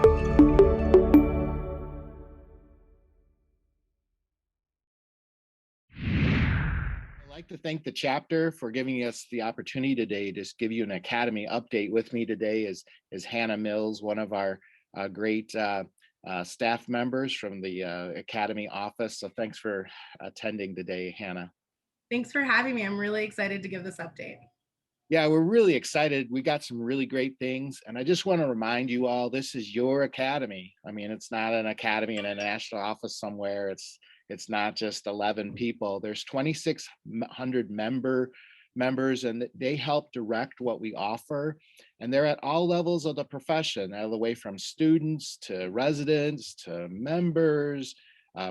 I'd like to thank the chapter for giving us the opportunity today to just give you an Academy update. With me today is Hannah Mills, one of our great staff members from the Academy office. So thanks for attending today, Hannah. Thanks for having me. I'm really excited to give this update. Yeah, we're really excited. We got some really great things. And I just want to remind you all, this is your academy. I mean, it's not an academy in a national office somewhere. It's not just 11 people. There's 2,600 members, and they help direct what we offer. And they're at all levels of the profession, all the way from students to residents to members,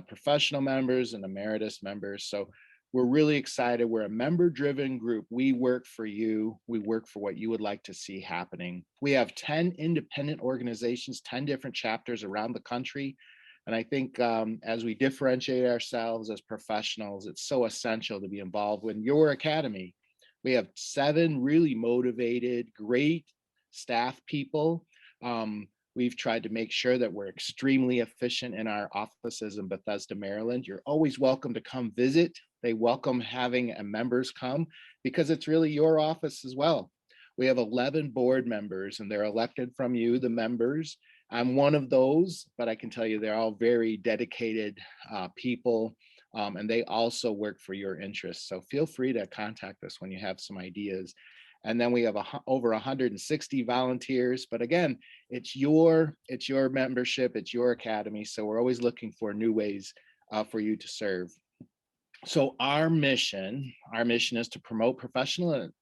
professional members and emeritus members. So we're really excited. We're a member-driven group. We work for you. We work for what you would like to see happening. We have 10 independent organizations, 10 different chapters around the country. And I think as we differentiate ourselves as professionals, it's so essential to be involved with your academy. We have 7 really motivated, great staff people. We've tried to make sure that we're extremely efficient in our offices in Bethesda, Maryland. You're always welcome to come visit. They welcome having members come because it's really your office as well. We have 11 board members and they're elected from you, the members. I'm one of those, but I can tell you they're all very dedicated people, and they also work for your interests. So feel free to contact us when you have some ideas. And then we have over 160 volunteers. But again, it's your membership, it's your academy. So we're always looking for new ways for you to serve. So our mission is to promote professionalism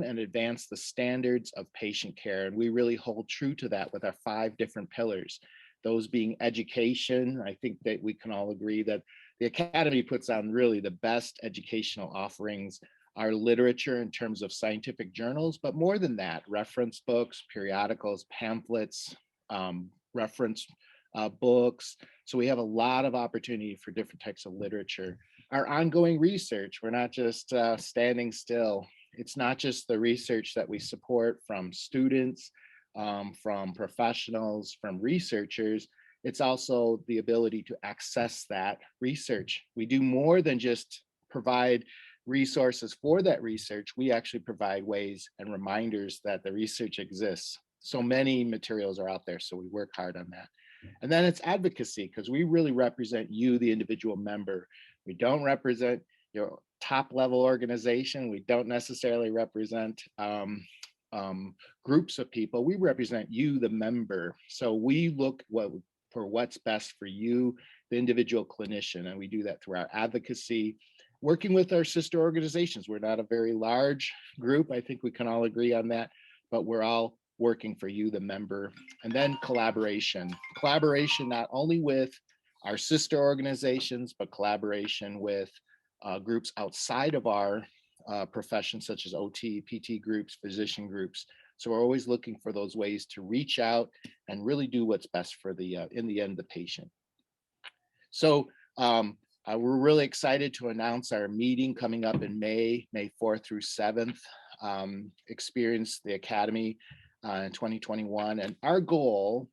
and advance the standards of patient care. And we really hold true to that with our 5 different pillars. Those being education. I think that we can all agree that the Academy puts on really the best educational offerings, our literature in terms of scientific journals, but more than that, reference books, periodicals, pamphlets, reference books. So we have a lot of opportunity for different types of literature. Our ongoing research, we're not just standing still. It's not just the research that we support from students, from professionals, from researchers. It's also the ability to access that research. We do more than just provide resources for that research. We actually provide ways and reminders that the research exists. So many materials are out there, so we work hard on that. And then it's advocacy, because we really represent you, the individual member. We don't represent your top level organization. We don't necessarily represent groups of people. We represent you, the member. So we look for what's best for you, the individual clinician, and we do that through our advocacy, working with our sister organizations. We're not a very large group. I think we can all agree on that, but we're all working for you, the member. And then collaboration not only with our sister organizations, but collaboration with groups outside of our profession, such as OT, PT groups, physician groups. So we're always looking for those ways to reach out and really do what's best for in the end, the patient. So we're really excited to announce our meeting coming up in May 4th through 7th. Experience the Academy in 2021. And our goal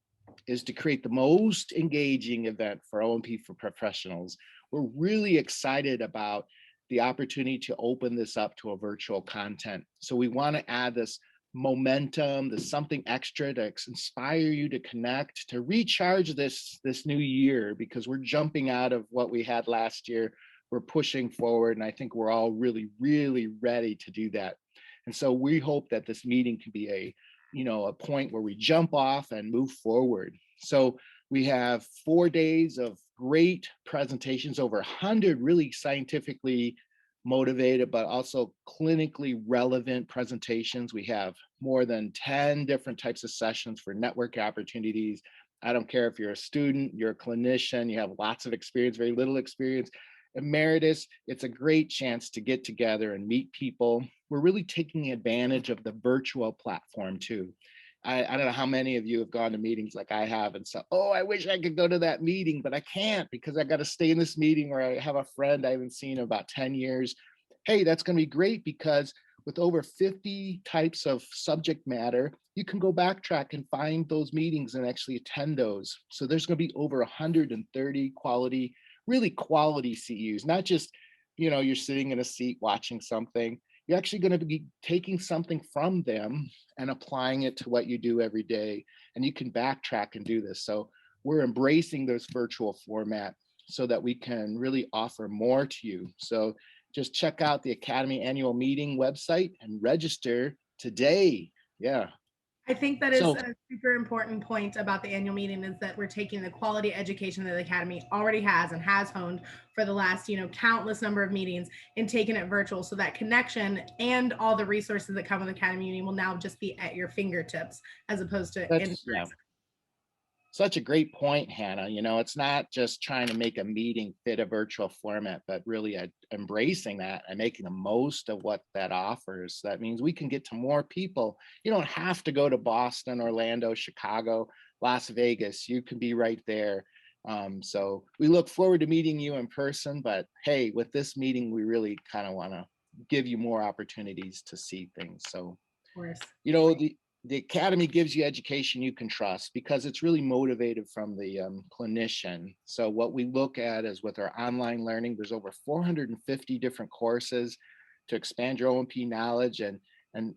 is to create the most engaging event for O&P for professionals. We're really excited about the opportunity to open this up to a virtual content. So we want to add this momentum, there's something extra to inspire you to connect, to recharge this new year, because we're jumping out of what we had last year. We're pushing forward, and I think we're all really, really ready to do that. And so we hope that this meeting can be a point where we jump off and move forward. So we have 4 days of great presentations, over 100 really scientifically motivated, but also clinically relevant presentations. We have more than 10 different types of sessions for network opportunities. I don't care if you're a student, you're a clinician, you have lots of experience, very little experience, emeritus. It's a great chance to get together and meet people. We're really taking advantage of the virtual platform too. I don't know how many of you have gone to meetings like I have and said, oh, I wish I could go to that meeting, but I can't because I got to stay in this meeting where I have a friend I haven't seen in about 10 years. Hey, that's going to be great because with over 50 types of subject matter, you can go backtrack and find those meetings and actually attend those. So there's going to be over 130 quality, really quality CEUs, not just, you're sitting in a seat watching something. You're actually going to be taking something from them and applying it to what you do every day. And you can backtrack and do this. So we're embracing this virtual format so that we can really offer more to you. So just check out the Academy annual meeting website and register today. Yeah. I think that is So a super important point about the annual meeting, is that we're taking the quality education that the Academy already has and has honed for the last, countless number of meetings, and taking it virtual. So that connection and all the resources that come with Academy meeting will now just be at your fingertips as opposed to in person. Such a great point, Hannah. It's not just trying to make a meeting fit a virtual format, but really embracing that and making the most of what that offers. That means we can get to more people. You don't have to go to Boston, Orlando, Chicago, Las Vegas. You can be right there. So we look forward to meeting you in person. But hey, with this meeting, we really kind of want to give you more opportunities to see things. So, Of course. The Academy gives you education you can trust because it's really motivated from the clinician. So what we look at is with our online learning, there's over 450 different courses to expand your O&P knowledge and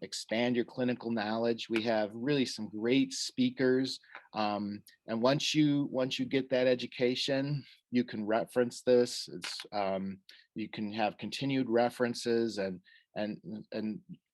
expand your clinical knowledge. We have really some great speakers. And once you get that education, you can reference this. You can have continued references and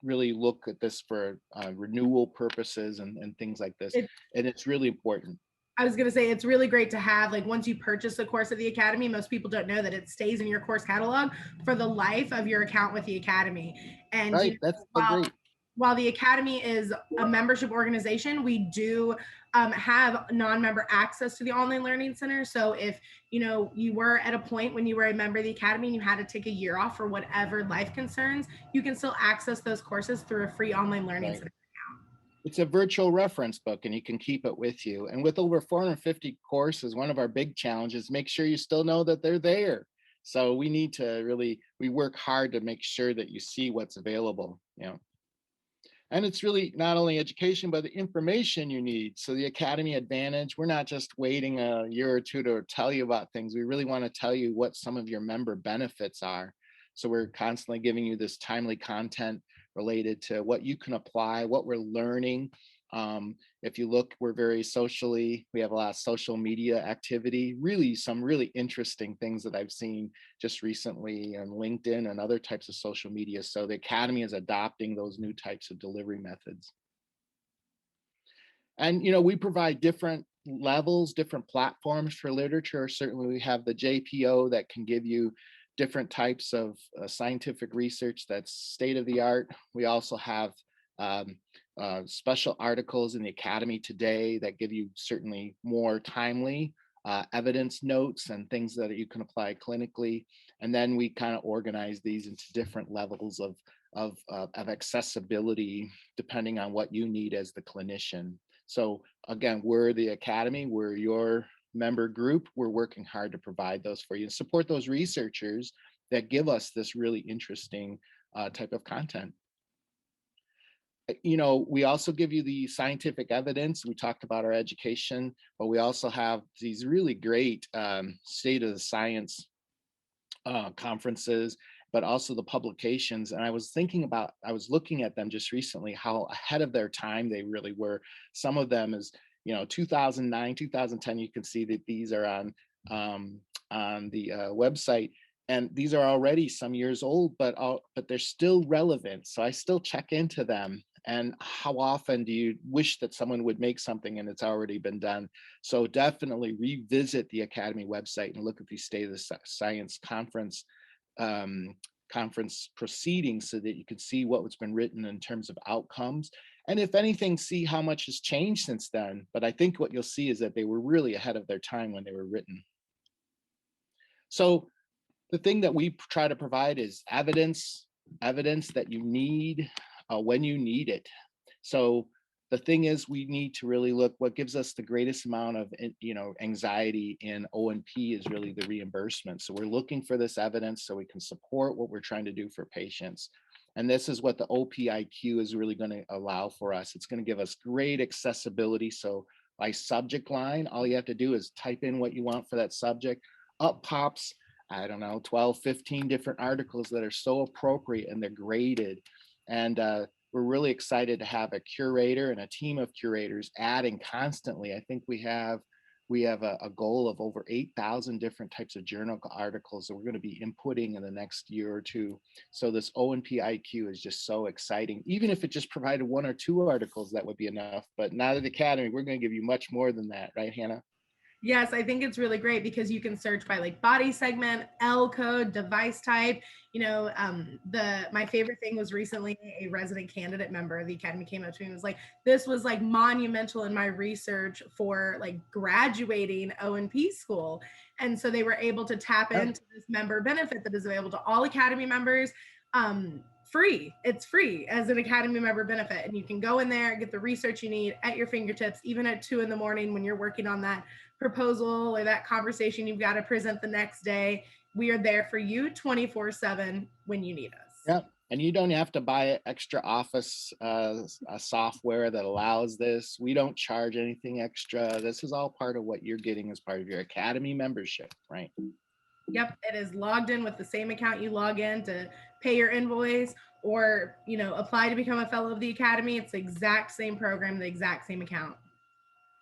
really look at this for renewal purposes and things like this. And it's really important. I was going to say, it's really great to have, like, once you purchase a course at the Academy, most people don't know that it stays in your course catalog for the life of your account with the Academy. And right, that's so great. While the Academy is a membership organization, we do have non-member access to the online learning center. So if you were at a point when you were a member of the Academy and you had to take a year off for whatever life concerns, you can still access those courses through a free online learning center. It's a virtual reference book and you can keep it with you. And with over 450 courses, one of our big challenges, make sure you still know that they're there. So we need to we work hard to make sure that you see what's available. And it's really not only education, but the information you need. So the Academy Advantage, we're not just waiting a year or two to tell you about things. We really want to tell you what some of your member benefits are. So we're constantly giving you this timely content related to what you can apply, what we're learning. If you look, we have a lot of social media activity, really some really interesting things that I've seen just recently on LinkedIn and other types of social media. So the Academy is adopting those new types of delivery methods. And, we provide different levels, different platforms for literature. Certainly we have the JPO that can give you different types of scientific research that's state of the art. We also have special articles in the Academy today that give you certainly more timely evidence notes and things that you can apply clinically. And then we kind of organize these into different levels of accessibility depending on what you need as the clinician. So again, we're the Academy, we're your member group. We're working hard to provide those for you and support those researchers that give us this really interesting type of content. We also give you the scientific evidence. We talked about our education, but we also have these really great state of the science conferences, but also the publications. And I was looking at them just recently, how ahead of their time they really were. Some of them is 2009, 2010, you can see that these are on the website. And these are already some years old, but they're still relevant. So I still check into them. And how often do you wish that someone would make something and it's already been done? So definitely revisit the Academy website and look at the State of the Science conference proceedings so that you can see what's been written in terms of outcomes. And if anything, see how much has changed since then. But I think what you'll see is that they were really ahead of their time when they were written. So the thing that we try to provide is evidence that you need when you need it. So the thing is, we need to really look, what gives us the greatest amount of anxiety in O&P is really the reimbursement. So we're looking for this evidence so we can support what we're trying to do for patients. And this is what the OPIQ is really going to allow for us. It's going to give us great accessibility. So by subject line, all you have to do is type in what you want for that subject. Up pops, I don't know, 12, 15 different articles that are so appropriate and they're graded. And we're really excited to have a curator and a team of curators adding constantly. I think we have a goal of over 8,000 different types of journal articles that we're going to be inputting in the next year or two. So this O&P IQ is just so exciting. Even if it just provided 1 or 2 articles, that would be enough. But now at the Academy, we're going to give you much more than that, right, Hannah? Yes, I think it's really great because you can search by like body segment, L code, device type. My favorite thing was recently a resident candidate member of the Academy came up to me and was like, this was like monumental in my research for like graduating O&P school. And so they were able to tap into this member benefit that is available to all Academy members. Free. It's free as an Academy member benefit. And you can go in there, get the research you need at your fingertips, even at 2 a.m. when you're working on that proposal or that conversation you've got to present the next day. We are there for you 24/7 when you need us. Yeah. And you don't have to buy extra Office software that allows this. We don't charge anything extra. This is all part of what you're getting as part of your Academy membership, right? Yep, it is logged in with the same account you log in to pay your invoice or, apply to become a fellow of the Academy. It's the exact same program, the exact same account.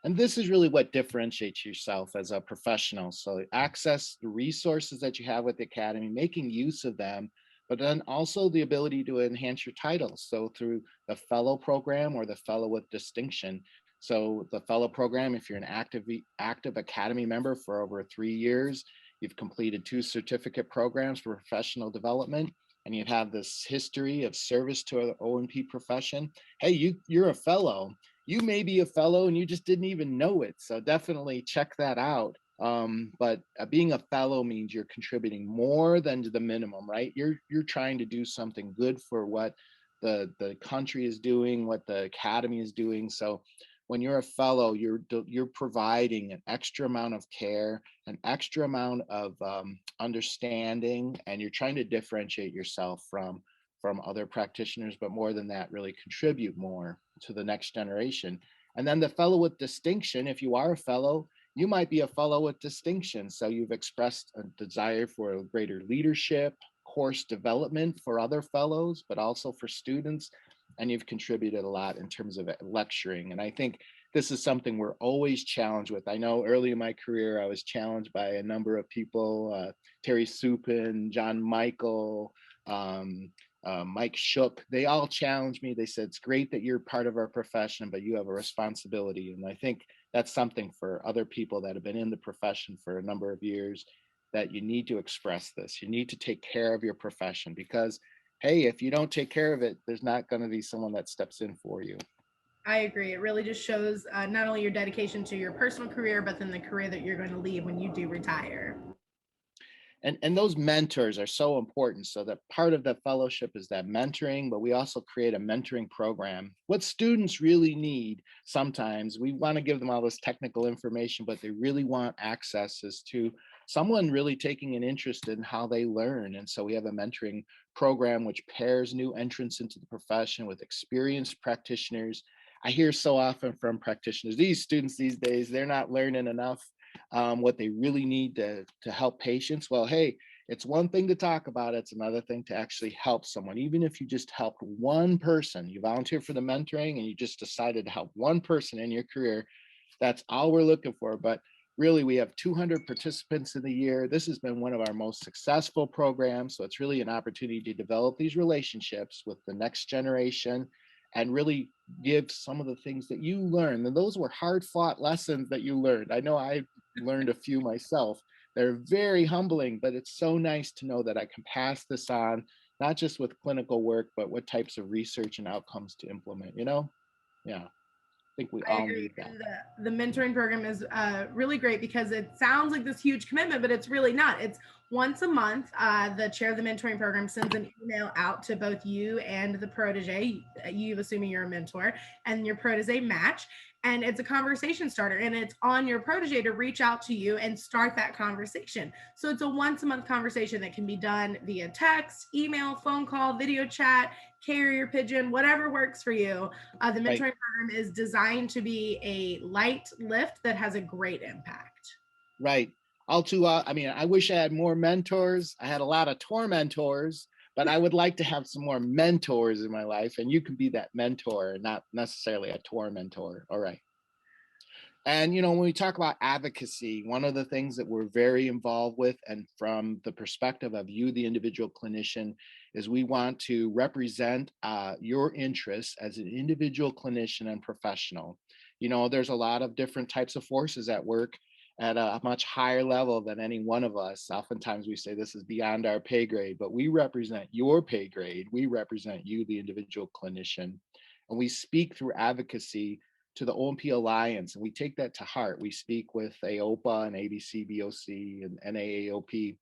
And this is really what differentiates yourself as a professional. So access the resources that you have with the Academy, making use of them, but then also the ability to enhance your titles. So through the fellow program or the fellow with distinction. So the fellow program, if you're an active Academy member for over 3 years, you've completed 2 certificate programs for professional development, and you have this history of service to the O&P profession. Hey, you're a fellow. You may be a fellow and you just didn't even know it. So definitely check that out. But being a fellow means you're contributing more than the minimum, right? You're trying to do something good for what the country is doing, what the Academy is doing. So when you're a fellow, you're providing an extra amount of care, an extra amount of understanding, and you're trying to differentiate yourself from other practitioners, but more than that, really contribute more to the next generation. And then the fellow with distinction, if you are a fellow, you might be a fellow with distinction. So you've expressed a desire for greater leadership, course development for other fellows, but also for students. And you've contributed a lot in terms of lecturing. And I think this is something we're always challenged with. I know early in my career, I was challenged by a number of people, Terry Supin, John Michael, Mike Shook. They all challenged me. They said, it's great that you're part of our profession, but you have a responsibility. And I think that's something for other people that have been in the profession for a number of years, that you need to express this. You need to take care of your profession because, hey, if you don't take care of it, there's not going to be someone that steps in for you. I agree. It really just shows not only your dedication to your personal career, but then the career that you're going to leave when you do retire. And those mentors are so important. So that part of the fellowship is that mentoring, but we also create a mentoring program. What students really need sometimes, we want to give them all this technical information, but they really want access is to someone really taking an interest in how they learn. And so we have a mentoring program which pairs new entrants into the profession with experienced practitioners. I hear so often from practitioners, these students these days, they're not learning enough. What they really need to help patients. Well, hey, it's one thing to talk about, it's another thing to actually help someone. Even if you just helped one person, you volunteer for the mentoring and you just decided to help one person in your career, that's all we're looking for. But really, we have 200 participants in the year. This has been one of our most successful programs. So it's really an opportunity to develop these relationships with the next generation and really give some of the things that you learned. And those were hard fought lessons that you learned. I know I learned a few myself. They're very humbling, but it's so nice to know that I can pass this on, not just with clinical work, but what types of research and outcomes to implement, Yeah, I think we all need that. The mentoring program is really great because it sounds like this huge commitment, but it's really not. It's once a month, the chair of the mentoring program sends an email out to both you and the protege, you assuming you're a mentor, and your protege match. And it's a conversation starter, and it's on your protege to reach out to you and start that conversation. So it's a once a month conversation that can be done via text, email, phone call, video chat, carrier pigeon, whatever works for you. The mentoring Right. program is designed to be a light lift that has a great impact. Right. I mean, I wish I had more mentors. I had a lot of tormentors, but I would like to have some more mentors in my life. And you can be that mentor, not necessarily a tormentor. All right. And, when we talk about advocacy, one of the things that we're very involved with, and from the perspective of you, the individual clinician, is we want to represent your interests as an individual clinician and professional. There's a lot of different types of forces at work at a much higher level than any one of us. Oftentimes we say this is beyond our pay grade, but we represent your pay grade. We represent you, the individual clinician. And we speak through advocacy to the O&P Alliance, and we take that to heart. We speak with AOPA and ADC-BOC and AAOP.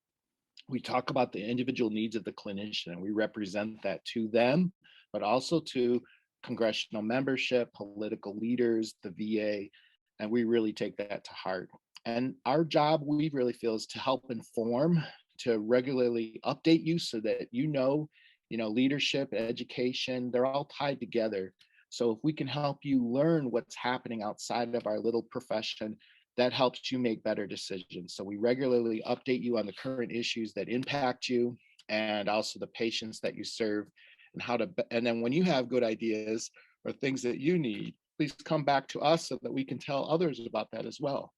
We talk about the individual needs of the clinician, and we represent that to them, but also to congressional membership, political leaders, the VA, and we really take that to heart. And our job, we really feel, is to help inform, to regularly update you so that leadership, education, they're all tied together. So if we can help you learn what's happening outside of our little profession, that helps you make better decisions. So we regularly update you on the current issues that impact you and also the patients that you serve and then when you have good ideas or things that you need, please come back to us so that we can tell others about that as well.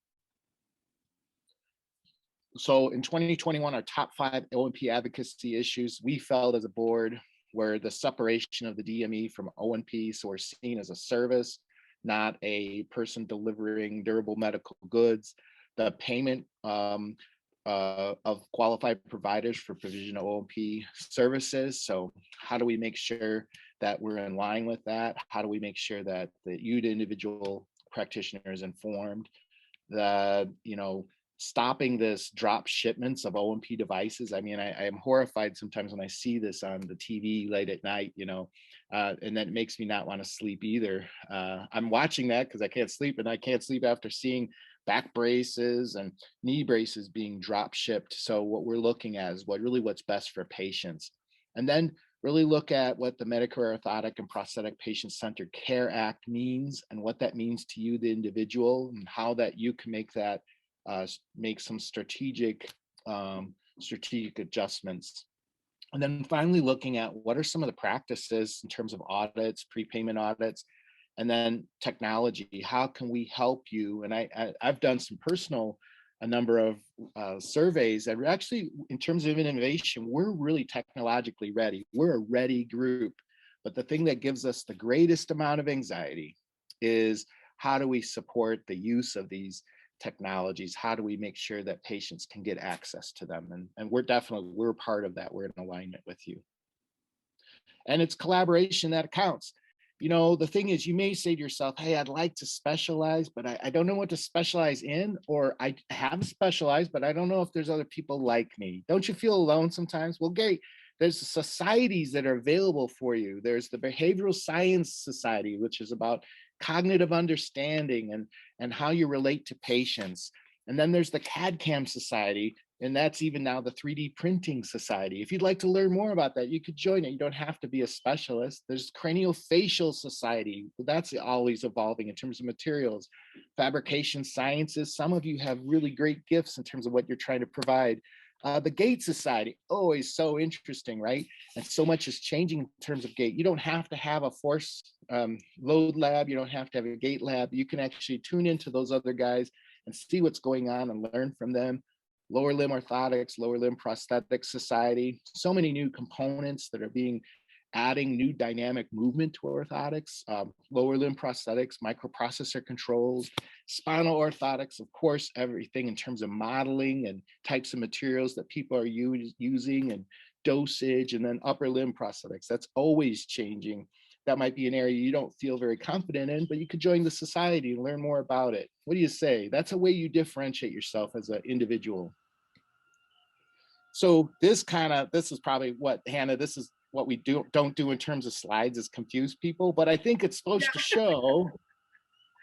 So in 2021, our top 5 O&P advocacy issues we felt as a board were the separation of the DME from O&P, so we're seen as a service, not a person delivering durable medical goods, the payment of qualified providers for provision of O&P services. So how do we make sure that we're in line with that? How do we make sure that you, the individual practitioner, is informed? Stopping this drop shipments of O&P devices. I mean, I am horrified sometimes when I see this on the TV late at night, and that makes me not want to sleep either. I'm watching that because I can't sleep, and I can't sleep after seeing back braces and knee braces being drop shipped. So what we're looking at is what's best for patients. And then really look at what the Medicare Orthotic and Prosthetic Patient-Centered Care Act means and what that means to you, the individual, and how that you can make some strategic adjustments. And then finally looking at what are some of the practices in terms of audits, prepayment audits, and then technology. How can we help you? And I've done a number of surveys that actually, in terms of innovation, we're really technologically ready. We're a ready group. But the thing that gives us the greatest amount of anxiety is how do we support the use of these technologies? How do we make sure that patients can get access to them? And we're part of that. We're in alignment with you. And it's collaboration that counts. The thing is, you may say to yourself, hey, I'd like to specialize, but I don't know what to specialize in, or I have specialized, but I don't know if there's other people like me. Don't you feel alone sometimes? Well, there's societies that are available for you. There's the Behavioral Science Society, which is about cognitive understanding and how you relate to patients. And then there's the CAD/CAM Society, and that's even now the 3D Printing Society. If you'd like to learn more about that, you could join it. You don't have to be a specialist. There's Craniofacial Society. That's always evolving in terms of materials. Fabrication Sciences. Some of you have really great gifts in terms of what you're trying to provide. The Gait Society, always so interesting, right? And so much is changing in terms of gait. You don't have to have a force load lab. You don't have to have a gait lab. You can actually tune into those other guys and see what's going on and learn from them. Lower Limb Orthotics, Lower Limb Prosthetics Society. So many new components that are adding new dynamic movement to orthotics, lower limb prosthetics, microprocessor controls, spinal orthotics, of course, everything in terms of modeling and types of materials that people are using and dosage, and then upper limb prosthetics. That's always changing. That might be an area you don't feel very confident in, but you could join the society and learn more about it. What do you say? That's a way you differentiate yourself as an individual. So this is probably what, Hannah, this is what we don't do in terms of slides, is confuse people, but I think it's supposed to show,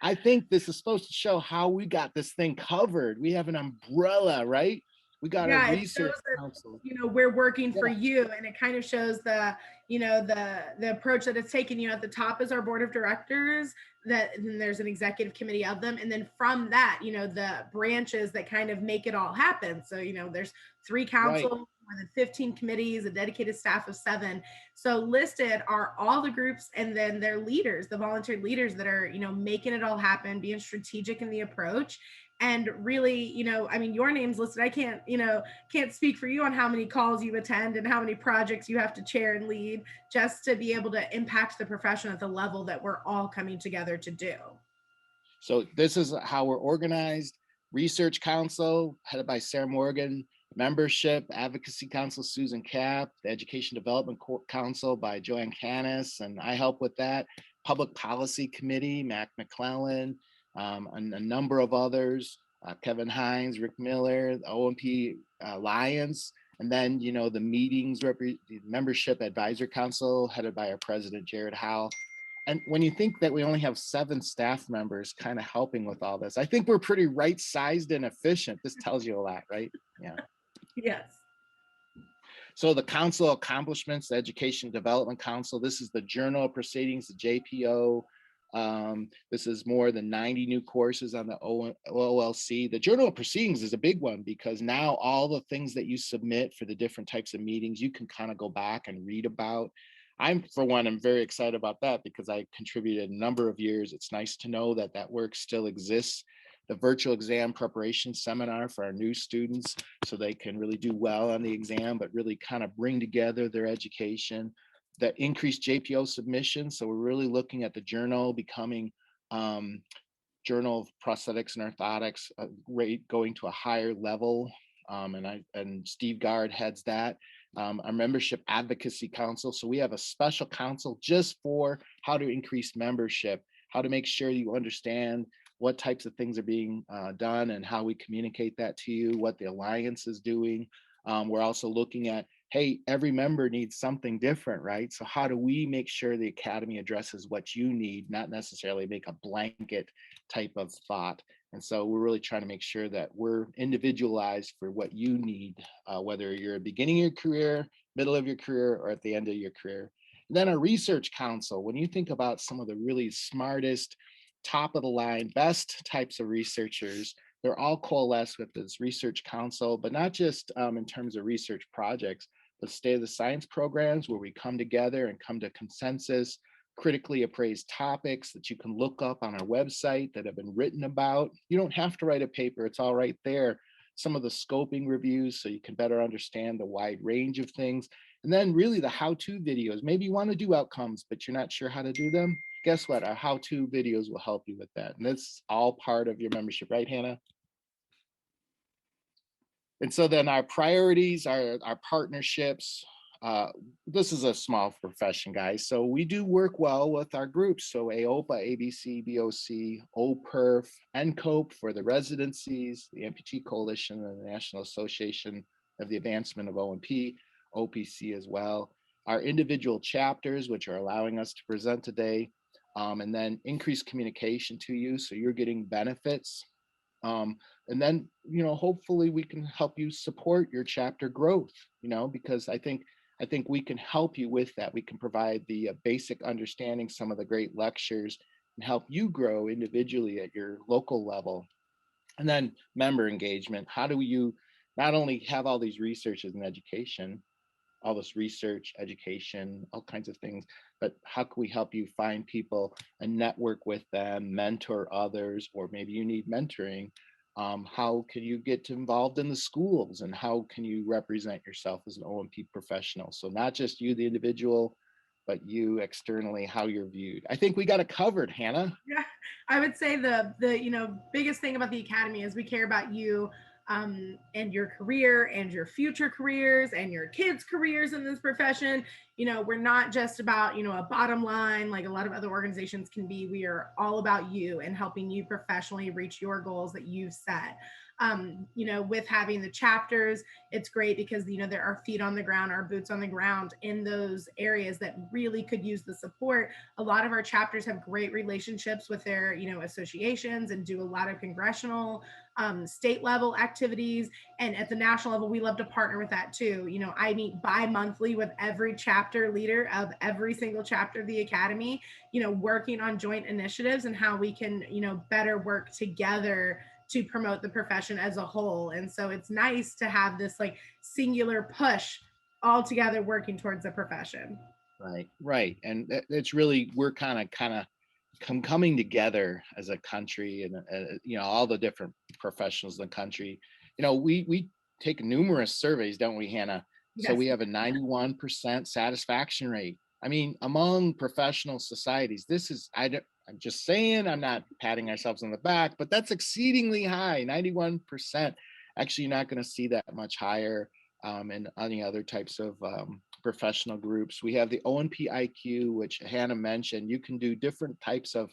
I think this is supposed to show how we got this thing covered. We have an umbrella, right? We got a Yeah, it shows research that, council. we're working Yeah, for you, and it kind of shows the, the approach that it's taken. At the top is our board of directors, that then there's an executive committee of them, and then from that, the branches that kind of make it all happen. So there's 3 right. council, more than 15 committees, a dedicated staff of 7. So listed are all the groups, and then their leaders, the volunteer leaders that are making it all happen, being strategic in the approach. And really, your name's listed. I can't speak for you on how many calls you attend and how many projects you have to chair and lead, just to be able to impact the profession at the level that we're all coming together to do. So this is how we're organized. Research Council, headed by Sarah Morgan. Membership Advocacy Council, Susan Kapp. The Education Development Council by Joanne Canis, and I help with that. Public Policy Committee, Mac McClellan, and a number of others, Kevin Hines, Rick Miller, the O&P Alliance, and then, the meetings, the Membership Advisor Council, headed by our president, Jared Howell. And when you think that we only have 7 staff members kind of helping with all this, I think we're pretty right-sized and efficient. This tells you a lot, right? Yeah. Yes. So the council accomplishments, the Education Development Council, this is the Journal of Proceedings, the JPO. This is more than 90 new courses on the OLC. The Journal of Proceedings is a big one, because now all the things that you submit for the different types of meetings, you can kind of go back and read about. For one, I'm very excited about that, because I contributed a number of years. It's nice to know that that work still exists. The virtual exam preparation seminar for our new students, so they can really do well on the exam, but really kind of bring together their education. The increased JPO submission. So we're really looking at the journal becoming Journal of Prosthetics and Orthotics rate going to a higher level. And Steve Gard heads that. Our Membership Advocacy Council. So we have a special council just for how to increase membership, how to make sure you understand what types of things are being done and how we communicate that to you, what the Alliance is doing. We're also looking at, hey, every member needs something different, right? So how do we make sure the Academy addresses what you need, not necessarily make a blanket type of thought? And so we're really trying to make sure that we're individualized for what you need, whether you're at the beginning of your career, middle of your career, or at the end of your career. And then our Research Council, when you think about some of the really smartest, top of the line, best types of researchers, they're all coalesced with this Research Council, but not just in terms of research projects, but State of the Science programs, where we come together and come to consensus, critically appraised topics that you can look up on our website that have been written about. You don't have to write a paper, it's all right there. Some of the scoping reviews, so you can better understand the wide range of things. And then really the how-to videos. Maybe you want to do outcomes, but you're not sure how to do them. Guess what? Our how-to videos will help you with that. And that's all part of your membership, right, Hannah? And so then our priorities, our partnerships, this is a small profession, guys. So we do work well with our groups. So AOPA, ABC, BOC, OPERF, NCOPE for the residencies, the Amputee Coalition, and the National Association of the Advancement of O&P, OPC as well. Our individual chapters, which are allowing us to present today, and then increased communication to you, so you're getting benefits. And then, hopefully we can help you support your chapter growth, because I think we can help you with that. We can provide the basic understanding, some of the great lectures, and help you grow individually at your local level. And then member engagement. How do you not only have all these researches in education, all this research, education, all kinds of things, but how can we help you find people and network with them, mentor others, or maybe you need mentoring? How can you get involved in the schools, and how can you represent yourself as an O&P professional? So not just you, the individual, but you externally, how you're viewed. I think we got it covered, Hannah. Yeah, I would say the biggest thing about the Academy is we care about you, and your career and your future careers and your kids' careers in this profession. We're not just about, a bottom line like a lot of other organizations can be. We are all about you and helping you professionally reach your goals that you've set. With having the chapters, it's great because, there are feet on the ground, our boots on the ground in those areas that really could use the support. A lot of our chapters have great relationships with their, associations, and do a lot of congressional, state level activities. And at the national level, we love to partner with that too. I meet bi-monthly with every chapter leader of every single chapter of the academy, working on joint initiatives and how we can, better work together to promote the profession as a whole. And so it's nice to have this like singular push all together working towards the profession. Right. And it's really, we're kind of coming together as a country, and all the different professionals in the country. We take numerous surveys, don't we, Hannah? So Yes. we have a 91% satisfaction rate. I mean, among professional societies, I'm just saying, I'm not patting ourselves on the back, but that's exceedingly high, 91%. Actually, you're not going to see that much higher in any other types of professional groups. We have the O&P IQ, which Hannah mentioned. You can do different types of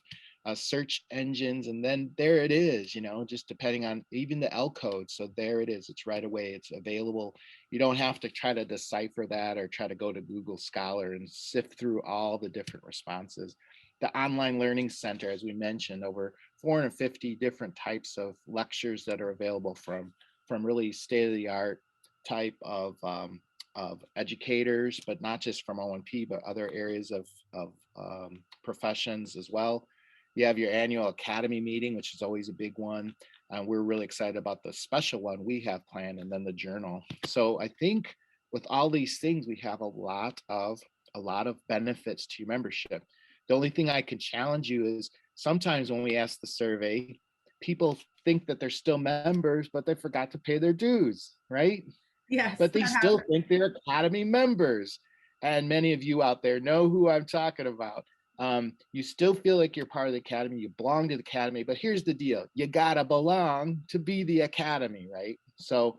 search engines, and then there it is, just depending on even the L code. So there it is. It's right away. It's available. You don't have to try to decipher that or try to go to Google Scholar and sift through all the different responses. The online learning center, as we mentioned, over 450 different types of lectures that are available from really state-of-the-art type of educators, but not just from O&P, but other areas of professions as well. You have your annual academy meeting, which is always a big one. We're really excited about the special one we have planned, and then the journal. So I think with all these things, we have a lot of benefits to your membership. The only thing I can challenge you is sometimes when we ask the survey, people think that they're still members, but they forgot to pay their dues, right? Yes. But they still think they're Academy members. And many of you out there know who I'm talking about. You still feel like you're part of the Academy, you belong to the Academy, but here's the deal. You gotta belong to be the Academy, right? So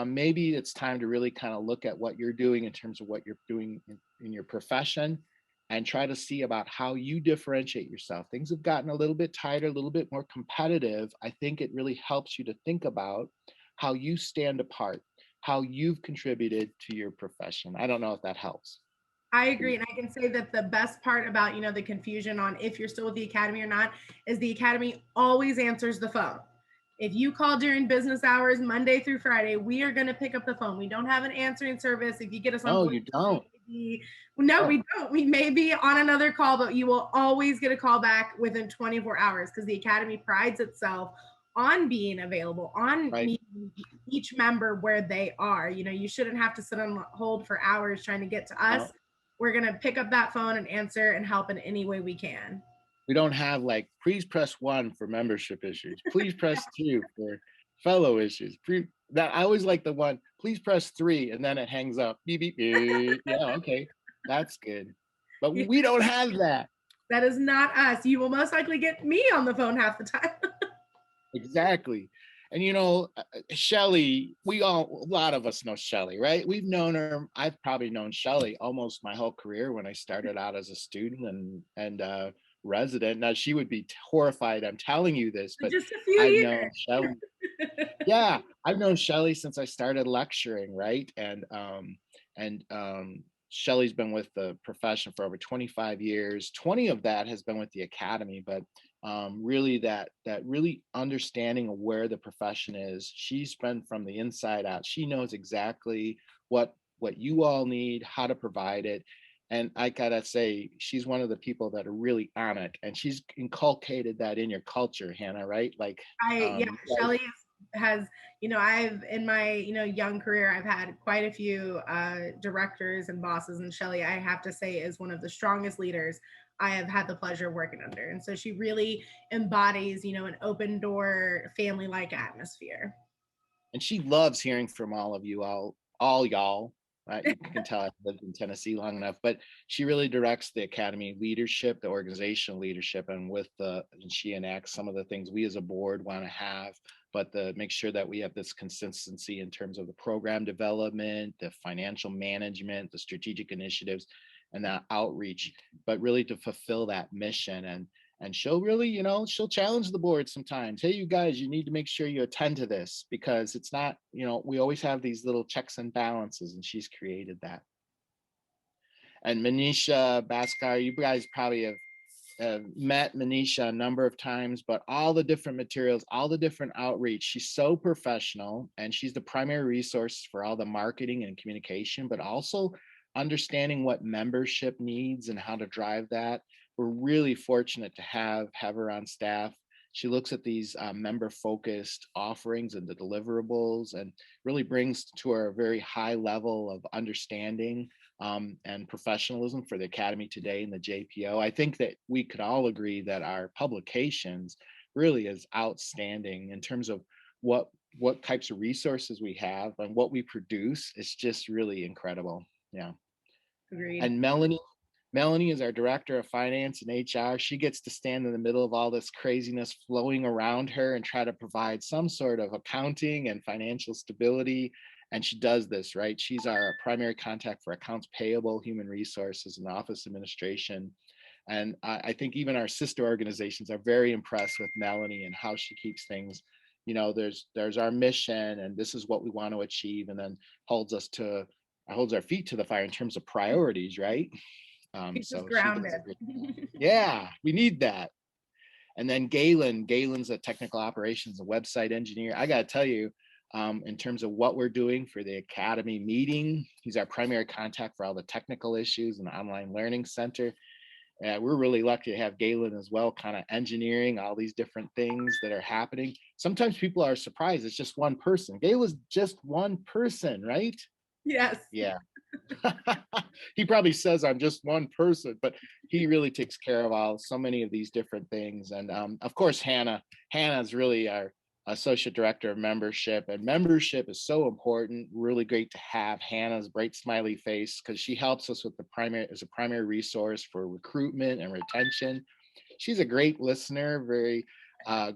maybe it's time to really kind of look at what you're doing in terms of what you're doing in your profession, and try to see about how you differentiate yourself. Things have gotten a little bit tighter, a little bit more competitive. I think it really helps you to think about how you stand apart, how you've contributed to your profession. I don't know if that helps. I agree. And I can say that the best part about, the confusion on if you're still with the Academy or not is the Academy always answers the phone. If you call during business hours, Monday through Friday, we are going to pick up the phone. We don't have an answering service. If you get us on No, voice, you don't. no, we don't. We may be on another call, but you will always get a call back within 24 hours because the Academy prides itself on being available, on meeting each member where they are. You shouldn't have to sit on hold for hours trying to get to us. We're going to pick up that phone and answer and help in any way we can. We don't have like, please press 1 for membership issues. Please press 2 for fellow issues. That I always like the one, please press 3, and then it hangs up. Beep, beep, beep. Yeah, okay, that's good. But we don't have that. That is not us. You will most likely get me on the phone half the time. Exactly. And Shelly, a lot of us know Shelly, right? We've known her. I've probably known Shelly almost my whole career when I started out as a student and resident. Now she would be horrified I'm telling you this, but just a few I've years. known Shelly. Yeah, I've known Shelly since I started lecturing, right? And Shelly's been with the profession for over 25 years. 20 of that has been with the Academy, but really that really understanding of where the profession is. She's been from the inside out. She knows exactly what you all need, how to provide it. And I gotta say, she's one of the people that are really on it, and she's inculcated that in your culture, Hannah, right? Like, Shelly has, I've in my, young career, I've had quite a few directors and bosses, and Shelly, I have to say, is one of the strongest leaders I have had the pleasure of working under. And so she really embodies, an open door, family-like atmosphere. And she loves hearing from all of you, all y'all. You can tell I've lived in Tennessee long enough, but she really directs the Academy leadership, the organizational leadership, and she enacts some of the things we as a board want to have, but make sure that we have this consistency in terms of the program development, the financial management, the strategic initiatives, and that outreach, but really to fulfill that mission. And she'll really, she'll challenge the board sometimes. Hey, you guys, you need to make sure you attend to this, because it's not, we always have these little checks and balances, and she's created that. And Manisha Bhaskar, you guys probably have met Manisha a number of times, but all the different materials, all the different outreach, she's so professional, and she's the primary resource for all the marketing and communication, but also understanding what membership needs and how to drive that. We're really fortunate to have her on staff. She looks at these member focused offerings and the deliverables, and really brings to her a very high level of understanding and professionalism for the Academy today and the JPO. I think that we could all agree that our publications really is outstanding in terms of what types of resources we have and what we produce. It's just really incredible. Yeah. Agreed. And Melanie is our director of finance and HR. She gets to stand in the middle of all this craziness flowing around her and try to provide some sort of accounting and financial stability. And she does this, right? She's our primary contact for accounts payable, human resources, and office administration. And I think even our sister organizations are very impressed with Melanie and how she keeps things, there's our mission, and this is what we want to achieve, and then holds our feet to the fire in terms of priorities, right? So grounded. Yeah, we need that. And then Galen's a technical operations and website engineer. I got to tell you, in terms of what we're doing for the Academy meeting, he's our primary contact for all the technical issues in the online learning center. We're really lucky to have Galen as well, kind of engineering all these different things that are happening. Sometimes people are surprised it's just one person. Galen's just one person, right? Yes. Yeah. He probably says I'm just one person, but he really takes care of so many of these different things. And of course, Hannah is really our associate director of membership, and membership is so important. Really great to have Hannah's bright smiley face, because she helps us with as a primary resource for recruitment and retention. She's a great listener, very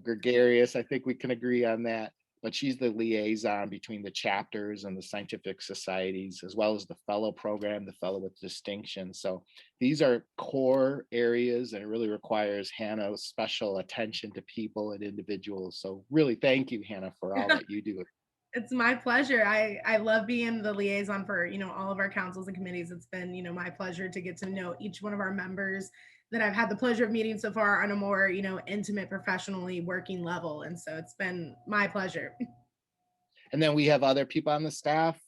gregarious. I think we can agree on that. But she's the liaison between the chapters and the scientific societies, as well as the fellow program, the fellow with distinction. So these are core areas, and it really requires Hannah's special attention to people and individuals. So really, thank you, Hannah, for all that you do. It's my pleasure. I love being the liaison for, all of our councils and committees. It's been, my pleasure to get to know each one of our members that I've had the pleasure of meeting so far on a more, intimate, professionally working level. And so it's been my pleasure. And then we have other people on the staff,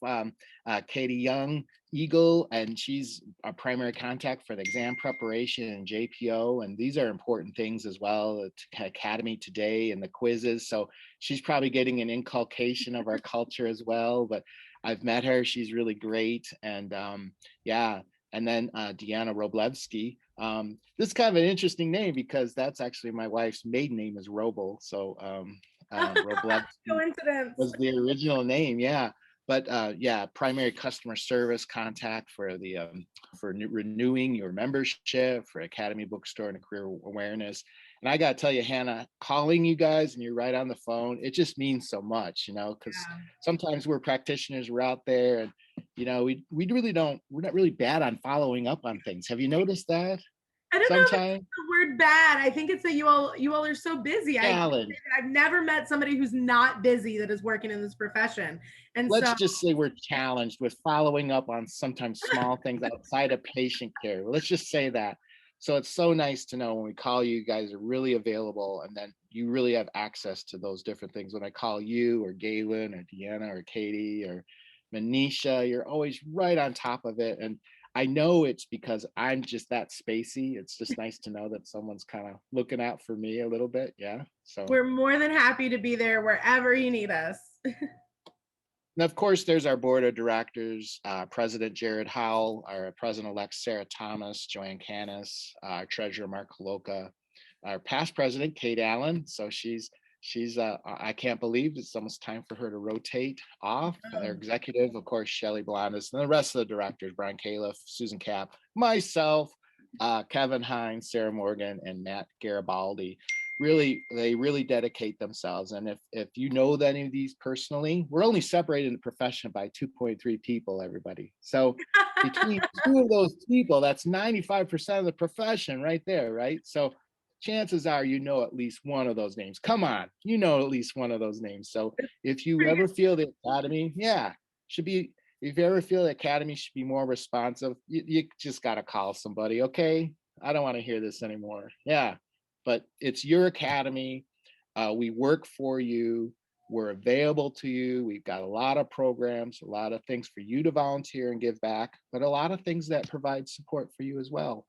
Katie Young Eagle, and she's our primary contact for the exam preparation and JPO. And these are important things as well, Academy today and the quizzes. So she's probably getting an inculcation of our culture as well, but I've met her. She's really great. And yeah. And then Deanna Roblevsky. This is kind of an interesting name, because that's actually my wife's maiden name is Roble. So Roblevsky coincidence was the original name. Yeah. But yeah, primary customer service contact for renewing your membership for Academy Bookstore and Career Awareness. And I got to tell you, Hannah, calling you guys and you're right on the phone, it just means so much, because sometimes we're practitioners, we're out there, and we really we're not really bad on following up on things. Have you noticed that? I don't know if it's the word bad. I think it's that you all are so busy. I've never met somebody who's not busy that is working in this profession. And let's just say we're challenged with following up on sometimes small things outside of patient care. Let's just say that. So it's so nice to know when we call you, you guys are really available, and then you really have access to those different things. When I call you or Galen or Deanna or Katie or Manisha, you're always right on top of it. And I know it's because I'm just that spacey. It's just nice to know that someone's kind of looking out for me a little bit. Yeah. So we're more than happy to be there wherever you need us. And of course, there's our board of directors, President Jared Howell, our president-elect Sarah Thomas, Joanne Canis, our treasurer Mark Koloka, our past president Kate Allen. So she's I can't believe it's almost time for her to rotate off. And their executive, of course, Shelley Blondis, and the rest of the directors, Brian Califf, Susan Kapp, myself, Kevin Hines, Sarah Morgan, and Matt Garibaldi. They really dedicate themselves. And if you know any of these personally, we're only separated in the profession by 2.3 people, everybody. So between two of those people, that's 95% of the profession right there, right? So chances are you know at least one of those names. Come on, you know at least one of those names. So if you ever feel the academy, should be, if you ever feel the academy should be more responsive, you just got to call somebody. Okay, I don't want to hear this anymore. Yeah, but it's your academy. We work for you. We're available to you. We've got a lot of programs, a lot of things for you to volunteer and give back, but a lot of things that provide support for you as well,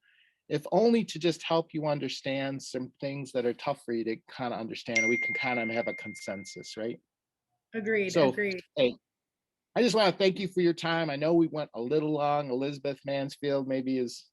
if only to just help you understand some things that are tough for you to kind of understand. We can kind of have a consensus, right? Agreed. So, Agreed. hey, I just want to thank you for your time. I know we went a little long. Elizabeth Mansfield maybe is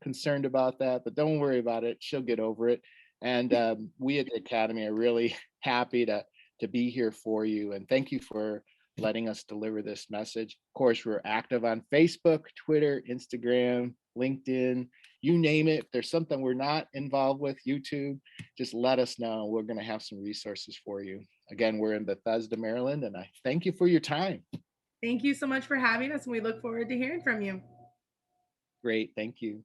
concerned about that, but don't worry about it. She'll get over it. And we at the Academy are really happy to be here for you. And thank you for letting us deliver this message. Of course, we're active on Facebook, Twitter, Instagram, LinkedIn, you name it. If there's something we're not involved with, YouTube, just let us know. We're going to have some resources for you. Again, we're in Bethesda, Maryland, and I thank you for your time. Thank you so much for having us, and we look forward to hearing from you. Great. Thank you.